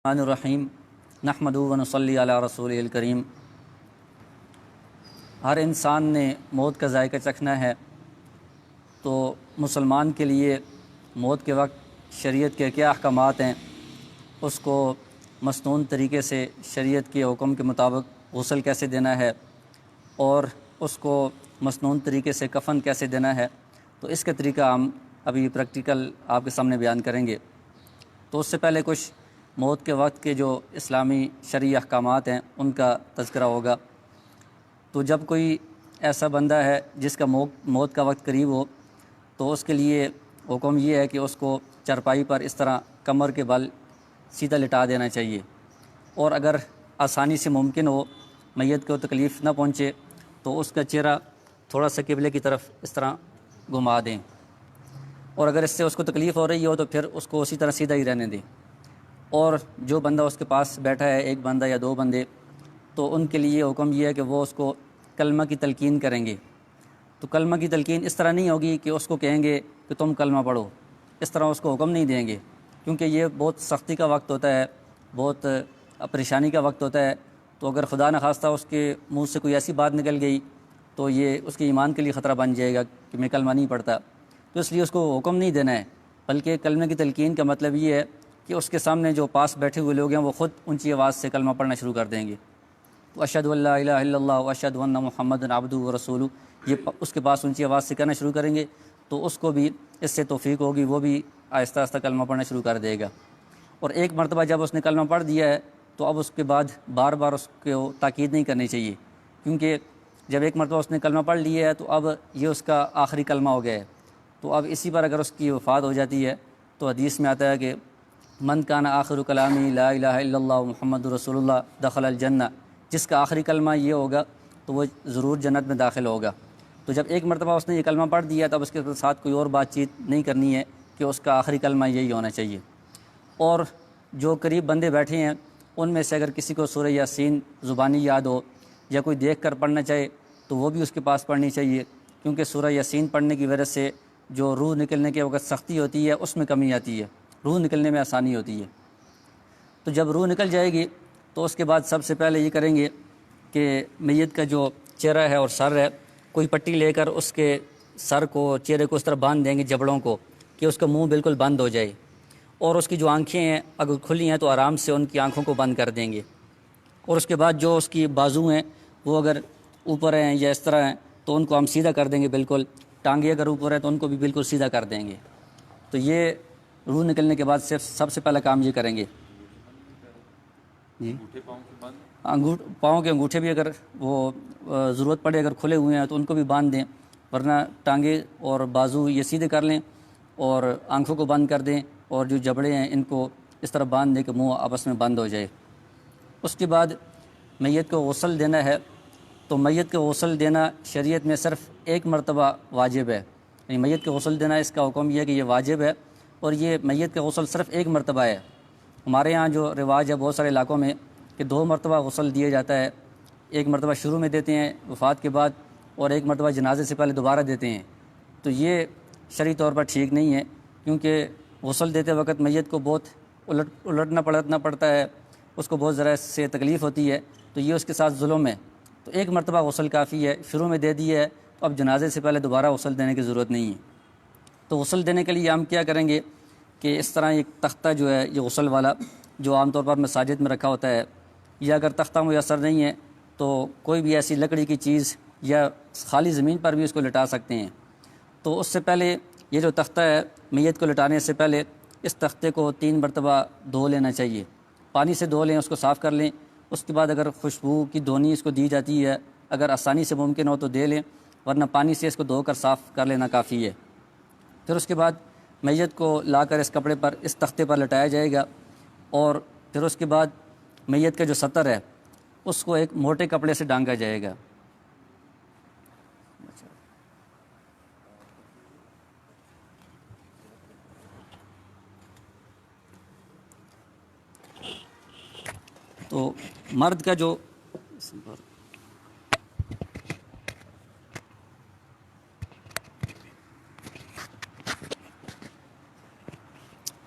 الرحیم نحمدہ و نصلی علی رسولہ الکریم۔ ہر انسان نے موت کا ذائقہ چکھنا ہے، تو مسلمان کے لیے موت کے وقت شریعت کے کیا احکامات ہیں، اس کو مسنون طریقے سے شریعت کے حکم کے مطابق غسل کیسے دینا ہے اور اس کو مسنون طریقے سے کفن کیسے دینا ہے، تو اس کا طریقہ ہم ابھی پریکٹیکل آپ کے سامنے بیان کریں گے۔ تو اس سے پہلے کچھ موت کے وقت کے جو اسلامی شرعی احکامات ہیں ان کا تذکرہ ہوگا۔ تو جب کوئی ایسا بندہ ہے جس کا موت کا وقت قریب ہو، تو اس کے لیے حکم یہ ہے کہ اس کو چرپائی پر اس طرح کمر کے بل سیدھا لٹا دینا چاہیے، اور اگر آسانی سے ممکن ہو، میت کو تکلیف نہ پہنچے، تو اس کا چہرہ تھوڑا سا قبلے کی طرف اس طرح گھما دیں، اور اگر اس سے اس کو تکلیف ہو رہی ہو تو پھر اس کو اسی طرح سیدھا ہی رہنے دیں۔ اور جو بندہ اس کے پاس بیٹھا ہے، ایک بندہ یا دو بندے، تو ان کے لیے حکم یہ ہے کہ وہ اس کو کلمہ کی تلقین کریں گے۔ تو کلمہ کی تلقین اس طرح نہیں ہوگی کہ اس کو کہیں گے کہ تم کلمہ پڑھو، اس طرح اس کو حکم نہیں دیں گے، کیونکہ یہ بہت سختی کا وقت ہوتا ہے، بہت پریشانی کا وقت ہوتا ہے۔ تو اگر خدا نخواستہ اس کے منہ سے کوئی ایسی بات نکل گئی تو یہ اس کے ایمان کے لیے خطرہ بن جائے گا کہ میں کلمہ نہیں پڑھتا، تو اس لیے اس کو حکم نہیں دینا ہے، بلکہ کلمہ کی تلقین کا مطلب یہ ہے کہ اس کے سامنے جو پاس بیٹھے ہوئے لوگ ہیں وہ خود اونچی آواز سے کلمہ پڑھنا شروع کر دیں گے۔ تو اشہد ان لا الہ الا اللہ و اشہد ان محمد عبدہ و رسولہ، یہ اس کے پاس اونچی آواز سے کہنا شروع کریں گے، تو اس کو بھی اس سے توفیق ہوگی، وہ بھی آہستہ آہستہ کلمہ پڑھنا شروع کر دے گا۔ اور ایک مرتبہ جب اس نے کلمہ پڑھ دیا ہے تو اب اس کے بعد بار بار اس کو تاکید نہیں کرنی چاہیے، کیونکہ جب ایک مرتبہ اس نے کلمہ پڑھ لیا ہے تو اب یہ اس کا آخری کلمہ ہو گیا ہے۔ تو اب اسی پر اگر اس کی وفات ہو جاتی ہے تو حدیث میں آتا ہے کہ من کان آخر کلامی لا الہ الا اللہ محمد رسول اللہ دخل الجنہ، جس کا آخری کلمہ یہ ہوگا تو وہ ضرور جنت میں داخل ہوگا۔ تو جب ایک مرتبہ اس نے یہ کلمہ پڑھ دیا تب اس کے ساتھ کوئی اور بات چیت نہیں کرنی ہے کہ اس کا آخری کلمہ یہی ہونا چاہیے۔ اور جو قریب بندے بیٹھے ہیں ان میں سے اگر کسی کو سورہ یاسین زبانی یاد ہو یا کوئی دیکھ کر پڑھنا چاہے تو وہ بھی اس کے پاس پڑھنی چاہیے، کیونکہ سورہ یاسین پڑھنے کی وجہ سے جو روح نکلنے کے وقت سختی ہوتی ہے اس میں کمی آتی ہے، روح نکلنے میں آسانی ہوتی ہے۔ تو جب روح نکل جائے گی تو اس کے بعد سب سے پہلے یہ کریں گے کہ میت کا جو چہرہ ہے اور سر ہے، کوئی پٹی لے کر اس کے سر کو، چہرے کو اس طرح باندھ دیں گے، جبڑوں کو، کہ اس کا منہ بالکل بند ہو جائے، اور اس کی جو آنکھیں ہیں اگر کھلی ہیں تو آرام سے ان کی آنکھوں کو بند کر دیں گے۔ اور اس کے بعد جو اس کی بازو ہیں وہ اگر اوپر ہیں یا اس طرح ہیں تو ان کو ہم سیدھا کر دیں گے بالکل، ٹانگیں اگر اوپر ہیں تو ان کو بھی بالکل سیدھا کر دیں گے۔ تو یہ روح نکلنے کے بعد سب سے پہلا کام یہ کریں گے۔ جی، پاؤں کے انگوٹھے بھی اگر وہ ضرورت پڑے، اگر کھلے ہوئے ہیں تو ان کو بھی باندھ دیں، ورنہ ٹانگیں اور بازو یہ سیدھے کر لیں اور آنکھوں کو بند کر دیں، اور جو جبڑے ہیں ان کو اس طرح باندھ دیں کہ منہ آپس میں بند ہو جائے۔ اس کے بعد میت کو غسل دینا ہے، تو میت کو غسل دینا شریعت میں صرف ایک مرتبہ واجب ہے، یعنی میت کو غسل دینا اس کا حکم یہ ہے کہ یہ واجب ہے، اور یہ میت کا غسل صرف ایک مرتبہ ہے۔ ہمارے ہاں جو رواج ہے بہت سارے علاقوں میں کہ 2 مرتبہ غسل دیا جاتا ہے، ایک مرتبہ شروع میں دیتے ہیں وفات کے بعد، اور ایک مرتبہ جنازے سے پہلے دوبارہ دیتے ہیں۔ تو یہ شرعی طور پر ٹھیک نہیں ہے، کیونکہ غسل دیتے وقت میت کو بہت الٹنا پلٹنا پڑتا ہے، اس کو بہت ذرا سے تکلیف ہوتی ہے، تو یہ اس کے ساتھ ظلم ہے۔ تو ایک مرتبہ غسل کافی ہے، شروع میں دے دی ہے تو اب جنازے سے پہلے دوبارہ غسل دینے کی ضرورت نہیں ہے۔ تو غسل دینے کے لیے ہم کیا کریں گے کہ اس طرح ایک تختہ جو ہے یہ غسل والا، جو عام طور پر مساجد میں رکھا ہوتا ہے، یا اگر تختہ میسر نہیں ہے تو کوئی بھی ایسی لکڑی کی چیز یا خالی زمین پر بھی اس کو لٹا سکتے ہیں۔ تو اس سے پہلے یہ جو تختہ ہے، میت کو لٹانے سے پہلے اس تختے کو 3 مرتبہ دھو لینا چاہیے، پانی سے دھو لیں، اس کو صاف کر لیں۔ اس کے بعد اگر خوشبو کی دھونی اس کو دی جاتی ہے، اگر آسانی سے ممکن ہو تو دے لیں، ورنہ پانی سے اس کو دھو کر صاف کر لینا کافی ہے۔ پھر اس کے بعد میت کو لا کر اس کپڑے پر، اس تختے پر لٹایا جائے گا، اور پھر اس کے بعد میت کا جو ستر ہے اس کو ایک موٹے کپڑے سے ڈھانکا جائے گا۔ تو مرد کا جو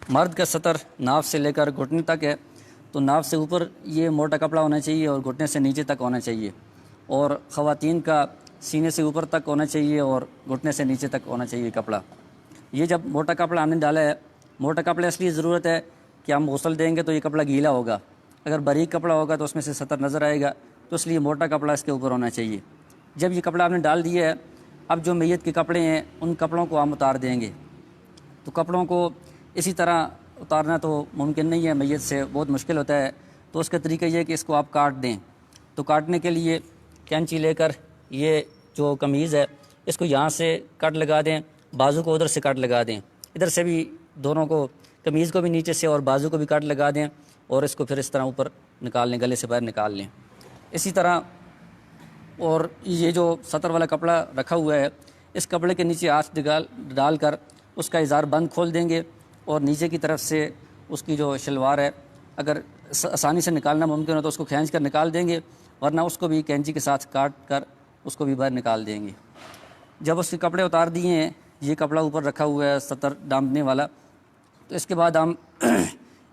مرد کا سطر ناف سے لے کر گھٹنے تک ہے، تو ناف سے اوپر یہ موٹا کپڑا ہونا چاہیے اور گھٹنے سے نیچے تک ہونا چاہیے، اور خواتین کا سینے سے اوپر تک ہونا چاہیے اور گھٹنے سے نیچے تک ہونا چاہیے کپڑا۔ یہ جب موٹا کپڑا ہم نے ڈالا ہے، موٹا کپڑا اس لیے ضرورت ہے کہ ہم غسل دیں گے تو یہ کپڑا گیلا ہوگا، اگر باریک کپڑا ہوگا تو اس میں سے سطر نظر آئے گا، تو اس لیے موٹا کپڑا اس کے اوپر ہونا چاہیے۔ جب یہ کپڑا آپ نے ڈال دیا ہے، اب جو میت کے کپڑے ہیں ان کپڑوں کو ہم اتار دیں گے۔ تو کپڑوں کو اسی طرح اتارنا تو ممکن نہیں ہے، میت سے بہت مشکل ہوتا ہے، تو اس کا طریقہ یہ ہے کہ اس کو آپ کاٹ دیں۔ تو کاٹنے کے لیے کینچی لے کر یہ جو قمیض ہے اس کو یہاں سے کٹ لگا دیں، بازو کو ادھر سے کٹ لگا دیں، ادھر سے بھی دونوں کو، قمیض کو بھی نیچے سے اور بازو کو بھی کٹ لگا دیں، اور اس کو پھر اس طرح اوپر نکال لیں، گلے سے باہر نکال لیں۔ اسی طرح اور یہ جو سطر والا کپڑا رکھا ہوا ہے، اس کپڑے کے نیچے ہاتھ ڈال کر اس کا ازار بند کھول دیں گے، اور نیچے کی طرف سے اس کی جو شلوار ہے اگر آسانی سے نکالنا ممکن ہو تو اس کو کھینچ کر نکال دیں گے، ورنہ اس کو بھی کینچی کے ساتھ کاٹ کر اس کو بھی باہر نکال دیں گے۔ جب اس کے کپڑے اتار دیے ہیں، یہ کپڑا اوپر رکھا ہوا ہے سطر ڈانپنے والا، تو اس کے بعد ہم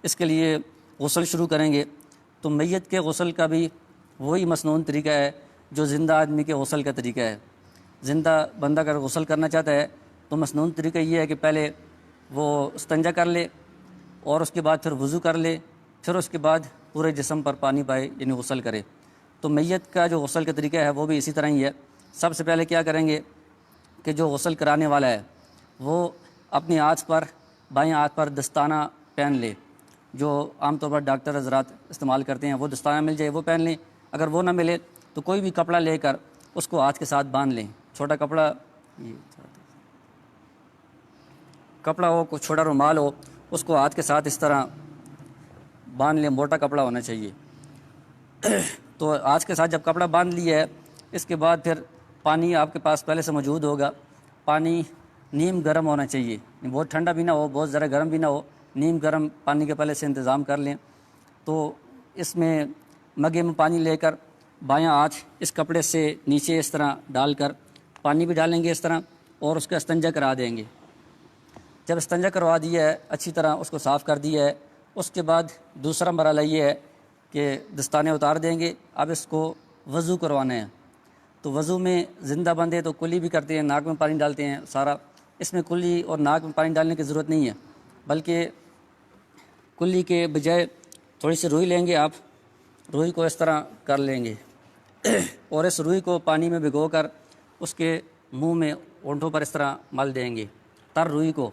اس کے لیے غسل شروع کریں گے۔ تو میت کے غسل کا بھی وہی مسنون طریقہ ہے جو زندہ آدمی کے غسل کا طریقہ ہے۔ زندہ بندہ اگر غسل کرنا چاہتا ہے تو مسنون طریقہ یہ ہے کہ پہلے وہ استنجا کر لے، اور اس کے بعد پھر وضو کر لے، پھر اس کے بعد پورے جسم پر پانی پائے، یعنی غسل کرے۔ تو میت کا جو غسل کا طریقہ ہے وہ بھی اسی طرح ہی ہے۔ سب سے پہلے کیا کریں گے کہ جو غسل کرانے والا ہے وہ اپنے ہاتھ پر، بائیں ہاتھ پر دستانہ پہن لے، جو عام طور پر ڈاکٹر حضرات استعمال کرتے ہیں، وہ دستانہ مل جائے وہ پہن لیں۔ اگر وہ نہ ملے تو کوئی بھی کپڑا لے کر اس کو ہاتھ کے ساتھ باندھ لیں، چھوٹا کپڑا ہو، کوئی چھوٹا رومال ہو، اس کو ہاتھ کے ساتھ اس طرح باندھ لیں، موٹا کپڑا ہونا چاہیے۔ تو ہاتھ کے ساتھ جب کپڑا باندھ لیا ہے، اس کے بعد پھر پانی آپ کے پاس پہلے سے موجود ہوگا، پانی نیم گرم ہونا چاہیے، بہت ٹھنڈا بھی نہ ہو، بہت زیادہ گرم بھی نہ ہو، نیم گرم پانی کے پہلے سے انتظام کر لیں۔ تو اس میں مگے میں پانی لے کر بایاں ہاتھ اس کپڑے سے نیچے اس طرح ڈال کر پانی بھی ڈالیں گے اس طرح، اور اس کا استنجا کرا دیں گے۔ جب استنجا کروا دیا ہے، اچھی طرح اس کو صاف کر دیا ہے، اس کے بعد دوسرا مرحلہ یہ ہے کہ دستانے اتار دیں گے۔ اب اس کو وضو کروانا ہے۔ تو وضو میں زندہ بندے تو کلی بھی کرتے ہیں، ناک میں پانی ڈالتے ہیں سارا، اس میں کلی اور ناک میں پانی ڈالنے کی ضرورت نہیں ہے، بلکہ کلی کے بجائے تھوڑی سی روئی لیں گے، آپ روئی کو اس طرح کر لیں گے اور اس روئی کو پانی میں بھگو کر اس کے منہ میں، ہونٹوں پر اس طرح مل دیں گے تر روئی کو۔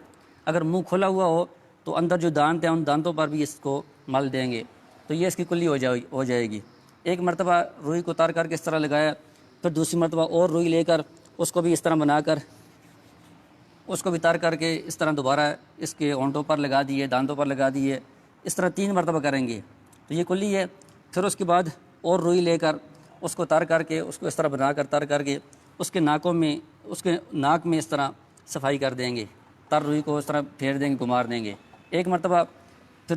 اگر منہ کھلا ہوا ہو تو اندر جو دانت ہیں ان دانتوں پر بھی اس کو مل دیں گے، تو یہ اس کی کلی ہو جائے گی۔ ایک مرتبہ روئی کو تر کر کے اس طرح لگایا، پھر دوسری مرتبہ اور روئی لے کر اس کو بھی اس طرح بنا کر اس کو بھی تر کر کے اس طرح دوبارہ اس کے ہونٹوں پر لگا دیے، دانتوں پر لگا دیے، اس طرح 3 مرتبہ کریں گے، تو یہ کلی ہے۔ پھر اس کے بعد اور روئی لے کر اس کو تر کر کے، اس کو اس طرح بنا کر تر کر کے اس کے ناک میں اس طرح صفائی کر دیں گے، تر روئی کو اس طرح پھیر دیں گے، گمار دیں گے ایک مرتبہ، پھر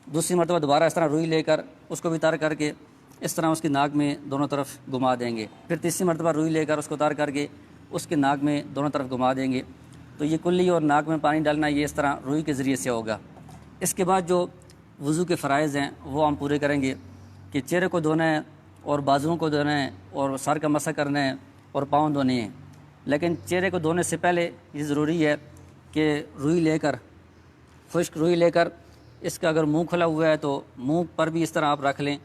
دوسری مرتبہ دوبارہ اس طرح روئی لے کر اس کو بھی تر کر کے اس طرح اس کی ناک میں دونوں طرف گھما دیں گے، پھر تیسری مرتبہ روئی لے کر اس کو تر کر کے اس کے ناک میں دونوں طرف گھما دیں گے۔ تو یہ کلی اور ناک میں پانی ڈالنا یہ اس طرح روئی کے ذریعے سے ہوگا۔ اس کے بعد جو وضو کے فرائض ہیں وہ ہم پورے کریں گے کہ چہرے کو دھونا ہے، اور بازوؤں کو دھونا ہے، اور سر کا مسح کرنا ہے، اور پاؤں دھونے ہیں۔ لیکن چہرے کو دھونے سے پہلے یہ ضروری ہے کہ روئی لے کر، خشک روئی لے کر، اس کا اگر منہ کھلا ہوا ہے تو منہ پر بھی اس طرح آپ رکھ لیں،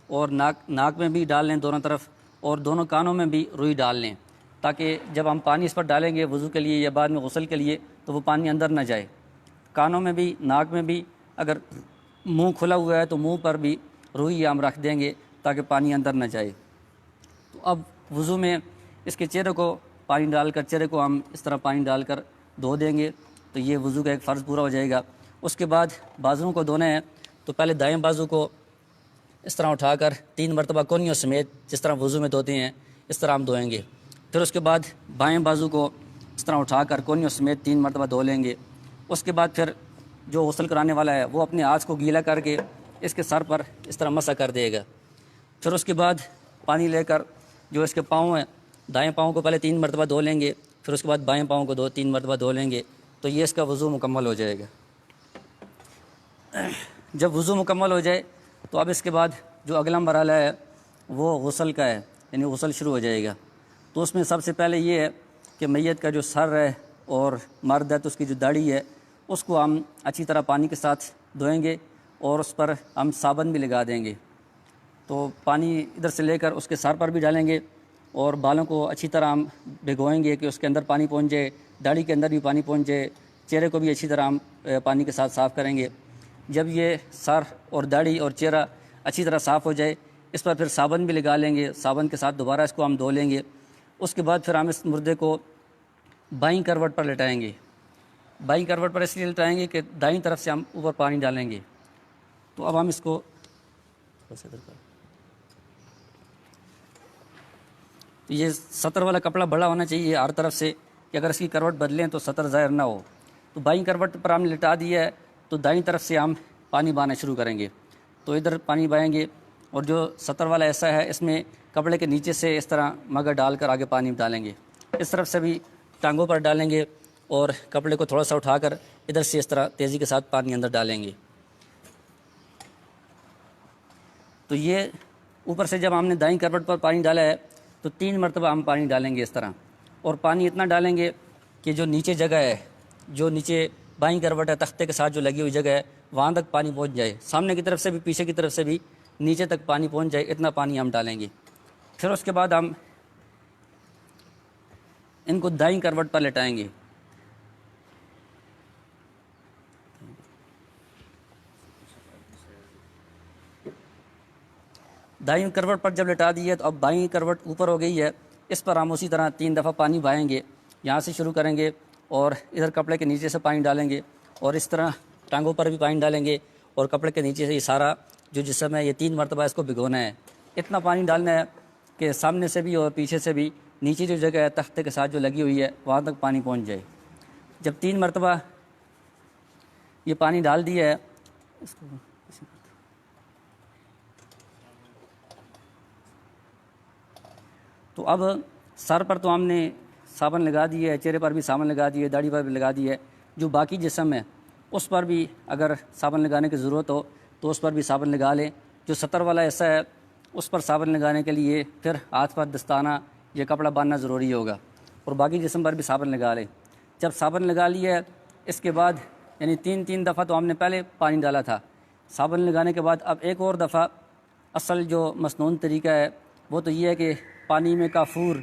اور ناک میں بھی ڈال لیں دونوں طرف، اور دونوں کانوں میں بھی روئی ڈال لیں، تاکہ جب ہم پانی اس پر ڈالیں گے وضو کے لیے یا بعد میں غسل کے لیے تو وہ پانی اندر نہ جائے۔ کانوں میں بھی، ناک میں بھی، اگر منہ کھلا ہوا ہے تو منہ پر بھی روئی ہم رکھ دیں گے تاکہ پانی اندر نہ جائے۔ تو اب وضو میں اس کے چہرے کو پانی ڈال کر، چہرے کو ہم اس طرح پانی ڈال کر دھو دیں گے، تو یہ وضو کا ایک فرض پورا ہو جائے گا۔ اس کے بعد بازوؤں کو دھونا ہے، تو پہلے دائیں بازو کو اس طرح اٹھا کر 3 مرتبہ کونیوں سمیت، جس طرح وضو میں دھوتے ہیں اس طرح ہم دھوئیں گے۔ پھر اس کے بعد بائیں بازو کو اس طرح اٹھا کر کونیوں سمیت 3 مرتبہ دھو لیں گے۔ اس کے بعد پھر جو غسل کرانے والا ہے وہ اپنے ہاتھ کو گیلا کر کے اس کے سر پر اس طرح مسح کر دے گا۔ پھر اس کے بعد پانی لے کر جو اس کے پاؤں ہیں، دائیں پاؤں کو پہلے 3 مرتبہ دھو لیں گے، پھر اس کے بعد بائیں پاؤں کو 3 مرتبہ دھو لیں گے، تو یہ اس کا وضو مکمل ہو جائے گا۔ جب وضو مکمل ہو جائے تو اب اس کے بعد جو اگلا مرحلہ ہے وہ غسل کا ہے، یعنی غسل شروع ہو جائے گا۔ تو اس میں سب سے پہلے یہ ہے کہ میت کا جو سر ہے اور مرد ہے تو اس کی جو داڑھی ہے اس کو ہم اچھی طرح پانی کے ساتھ دھوئیں گے اور اس پر ہم صابن بھی لگا دیں گے۔ تو پانی ادھر سے لے کر اس کے سر پر بھی ڈالیں گے اور بالوں کو اچھی طرح ہم بھگوئیں گے کہ اس کے اندر پانی پہنچ جائے، داڑھی کے اندر بھی پانی پہنچ جائے، چہرے کو بھی اچھی طرح ہم پانی کے ساتھ صاف کریں گے۔ جب یہ سر اور داڑھی اور چہرہ اچھی طرح صاف ہو جائے اس پر پھر صابن بھی لگا لیں گے، صابن کے ساتھ دوبارہ اس کو ہم دھو لیں گے۔ اس کے بعد پھر ہم اس مردے کو بائیں کروٹ پر لٹائیں گے۔ بائیں کروٹ پر اس لیے لٹائیں گے کہ دائیں طرف سے ہم اوپر پانی ڈالیں گے۔ تو اب ہم اس کو یہ سطر والا کپڑا بڑا ہونا چاہیے ہر طرف سے کہ اگر اس کی کروٹ بدلیں تو سطر ظاہر نہ ہو۔ تو بائیں کروٹ پر ہم نے لٹا دیا ہے تو دائیں طرف سے ہم پانی بہانا شروع کریں گے۔ تو ادھر پانی بہائیں گے اور جو سطر والا ایسا ہے اس میں کپڑے کے نیچے سے اس طرح مگا ڈال کر آگے پانی ڈالیں گے۔ اس طرف سے بھی ٹانگوں پر ڈالیں گے اور کپڑے کو تھوڑا سا اٹھا کر ادھر سے اس طرح تیزی کے ساتھ پانی اندر ڈالیں گے۔ تو یہ اوپر سے جب ہم نے دائیں کروٹ پر پانی ڈالا ہے تو 3 مرتبہ ہم پانی ڈالیں گے اس طرح، اور پانی اتنا ڈالیں گے کہ جو نیچے جگہ ہے، جو نیچے بائیں کروٹ ہے تختے کے ساتھ جو لگی ہوئی جگہ ہے وہاں تک پانی پہنچ جائے، سامنے کی طرف سے بھی پیچھے کی طرف سے بھی نیچے تک پانی پہنچ جائے، اتنا پانی ہم ڈالیں گے۔ پھر اس کے بعد ہم ان کو دائیں کروٹ پر لٹائیں گے۔ دائیں کروٹ پر جب لٹا دی ہے تو اب بائیں کروٹ اوپر ہو گئی ہے، اس پر ہم اسی طرح 3 دفعہ پانی بہائیں گے۔ یہاں سے شروع کریں گے اور ادھر کپڑے کے نیچے سے پانی ڈالیں گے اور اس طرح ٹانگوں پر بھی پانی ڈالیں گے اور کپڑے کے نیچے سے یہ سارا جو جسم ہے یہ 3 مرتبہ اس کو بھگونا ہے۔ اتنا پانی ڈالنا ہے کہ سامنے سے بھی اور پیچھے سے بھی نیچے جو جگہ ہے تختے کے ساتھ جو لگی ہوئی ہے وہاں تک پانی پہنچ جائے۔ جب 3 مرتبہ یہ پانی ڈال دیا ہے اس کو تو اب سر پر تو ہم نے صابن لگا دی ہے، چہرے پر بھی صابن لگا دی ہے، داڑھی پر بھی لگا دی ہے، جو باقی جسم ہے اس پر بھی اگر صابن لگانے کی ضرورت ہو تو اس پر بھی صابن لگا لیں۔ جو سطر والا ایسا ہے اس پر صابن لگانے کے لیے پھر ہاتھ پر دستانہ یہ کپڑا باندھنا ضروری ہوگا، اور باقی جسم پر بھی صابن لگا لیں۔ جب صابن لگا لیا ہے اس کے بعد یعنی 3 دفعہ تو ہم نے پہلے پانی ڈالا تھا، صابن لگانے کے بعد اب ایک اور دفعہ اصل جو مسنون طریقہ ہے وہ تو یہ ہے کہ پانی میں کافور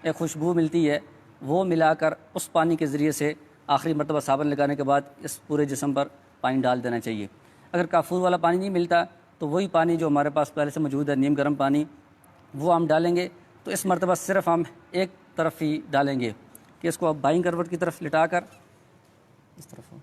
ایک خوشبو ملتی ہے، وہ ملا کر اس پانی کے ذریعے سے آخری مرتبہ صابن لگانے کے بعد اس پورے جسم پر پانی ڈال دینا چاہیے۔ اگر کافور والا پانی نہیں ملتا تو وہی پانی جو ہمارے پاس پہلے سے موجود ہے نیم گرم پانی وہ ہم ڈالیں گے۔ تو اس مرتبہ صرف ہم ایک طرف ہی ڈالیں گے کہ اس کو اب بائیں کروٹ کی طرف لٹا کر اس طرف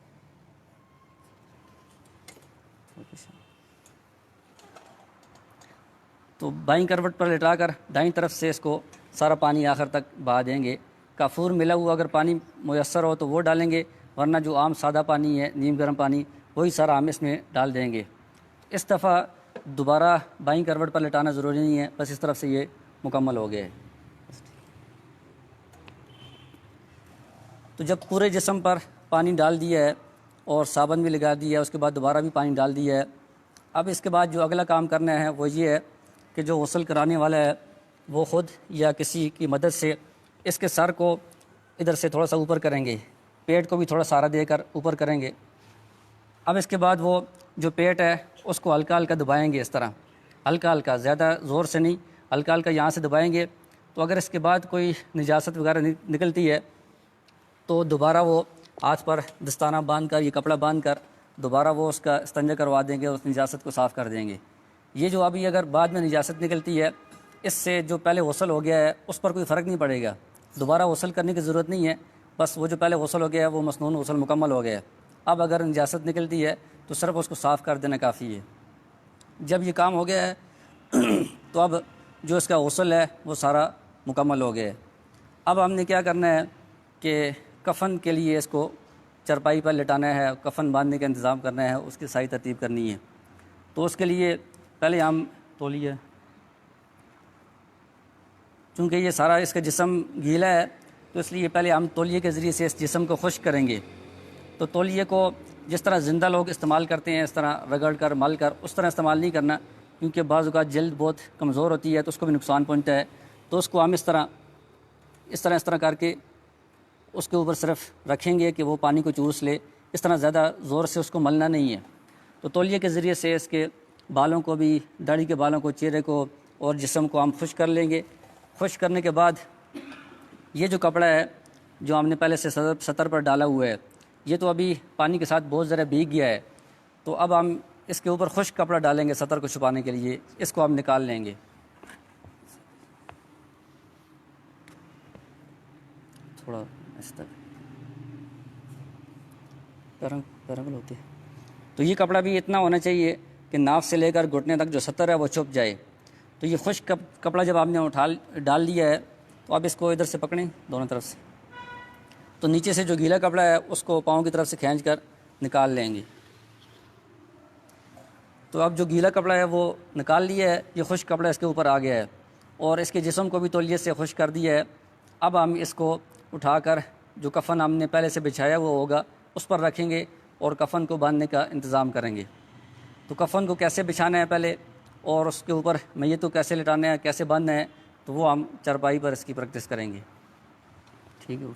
تو بائیں کروٹ پر لٹا کر دائیں طرف سے اس کو سارا پانی آخر تک بہا دیں گے۔ کافور ملا ہوا اگر پانی میسر ہو تو وہ ڈالیں گے، ورنہ جو عام سادہ پانی ہے نیم گرم پانی وہی سارا ہم اس میں ڈال دیں گے۔ اس دفعہ دوبارہ بائیں کروٹ پر لٹانا ضروری نہیں ہے، بس اس طرف سے یہ مکمل ہو گیا ہے۔ تو جب پورے جسم پر پانی ڈال دیا ہے اور صابن بھی لگا دیا ہے، اس کے بعد دوبارہ بھی پانی ڈال دیا ہے، اب اس کے بعد جو اگلا کام کرنا ہے وہ یہ ہے کہ جو غسل کرانے والا ہے وہ خود یا کسی کی مدد سے اس کے سر کو ادھر سے تھوڑا سا اوپر کریں گے، پیٹ کو بھی تھوڑا سہارا دے کر اوپر کریں گے۔ اب اس کے بعد وہ جو پیٹ ہے اس کو ہلکا ہلکا دبائیں گے، اس طرح ہلکا ہلکا، زیادہ زور سے نہیں، ہلکا ہلکا یہاں سے دبائیں گے۔ تو اگر اس کے بعد کوئی نجاست وغیرہ نکلتی ہے تو دوبارہ وہ ہاتھ پر دستانہ باندھ کر یہ کپڑا باندھ کر دوبارہ وہ اس کا استنجا کروا دیں گے، اس نجاست کو صاف کر دیں گے۔ یہ جو ابھی اگر بعد میں نجاست نکلتی ہے اس سے جو پہلے غسل ہو گیا ہے اس پر کوئی فرق نہیں پڑے گا، دوبارہ غسل کرنے کی ضرورت نہیں ہے، بس وہ جو پہلے غسل ہو گیا ہے وہ مسنون غسل مکمل ہو گیا ہے۔ اب اگر نجاست نکلتی ہے تو صرف اس کو صاف کر دینا کافی ہے۔ جب یہ کام ہو گیا ہے تو اب جو اس کا غسل ہے وہ سارا مکمل ہو گیا ہے۔ اب ہم نے کیا کرنا ہے کہ کفن کے لیے اس کو چرپائی پر لٹانا ہے، کفن باندھنے کا انتظام کرنا ہے، اس کی صحیح ترتیب کرنی ہے۔ تو اس کے لیے پہلے ہم تولیہ، چونکہ یہ سارا اس کا جسم گیلا ہے تو اس لیے پہلے ہم تولیے کے ذریعے سے اس جسم کو خشک کریں گے۔ تو تولیے کو جس طرح زندہ لوگ استعمال کرتے ہیں اس طرح رگڑ کر مل کر اس طرح استعمال نہیں کرنا، کیونکہ بعض اوقات جلد بہت کمزور ہوتی ہے تو اس کو بھی نقصان پہنچتا ہے۔ تو اس کو ہم اس طرح کر کے اس کے اوپر صرف رکھیں گے کہ وہ پانی کو چوس لے، اس طرح زیادہ زور سے اس کو ملنا نہیں ہے۔ تو تولیے کے ذریعے سے اس کے بالوں کو بھی، داڑھی کے بالوں کو، چہرے کو اور جسم کو ہم خشک کر لیں گے۔ خشک کرنے کے بعد یہ جو کپڑا ہے جو ہم نے پہلے سے سطر پر ڈالا ہوا ہے، یہ تو ابھی پانی کے ساتھ بہت ذرا بھیگ گیا ہے، تو اب ہم اس کے اوپر خشک کپڑا ڈالیں گے سطر کو چھپانے کے لیے، اس کو ہم نکال لیں گے۔ تھوڑا اس طرح پیرنگل ہوتی ہے۔ تو یہ کپڑا بھی اتنا ہونا چاہیے کہ ناف سے لے کر گھٹنے تک جو سطر ہے وہ چھپ جائے۔ تو یہ خشک کپڑا جب آپ نے ڈال لیا ہے تو آپ اس کو ادھر سے پکڑیں دونوں طرف سے، تو نیچے سے جو گیلا کپڑا ہے اس کو پاؤں کی طرف سے کھینچ کر نکال لیں گے۔ تو اب جو گیلا کپڑا ہے وہ نکال لیا ہے، یہ خشک کپڑا اس کے اوپر آ گیا ہے اور اس کے جسم کو بھی تولیے سے خشک کر دیا ہے۔ اب ہم اس کو اٹھا کر جو کفن ہم نے پہلے سے بچھایا وہ ہوگا اس پر رکھیں گے اور کفن کو باندھنے کا انتظام کریں گے۔ تو کفن کو کیسے بچھانا ہے پہلے اور اس کے اوپر میت کو کیسے لٹانا ہے، کیسے باندھنا ہے، تو وہ ہم چارپائی پر اس کی پریکٹس کریں گے۔ ٹھیک ہے،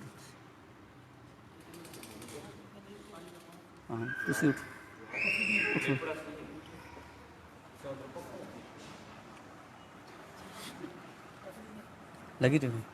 ہاں اسی اٹھو لگی رہی۔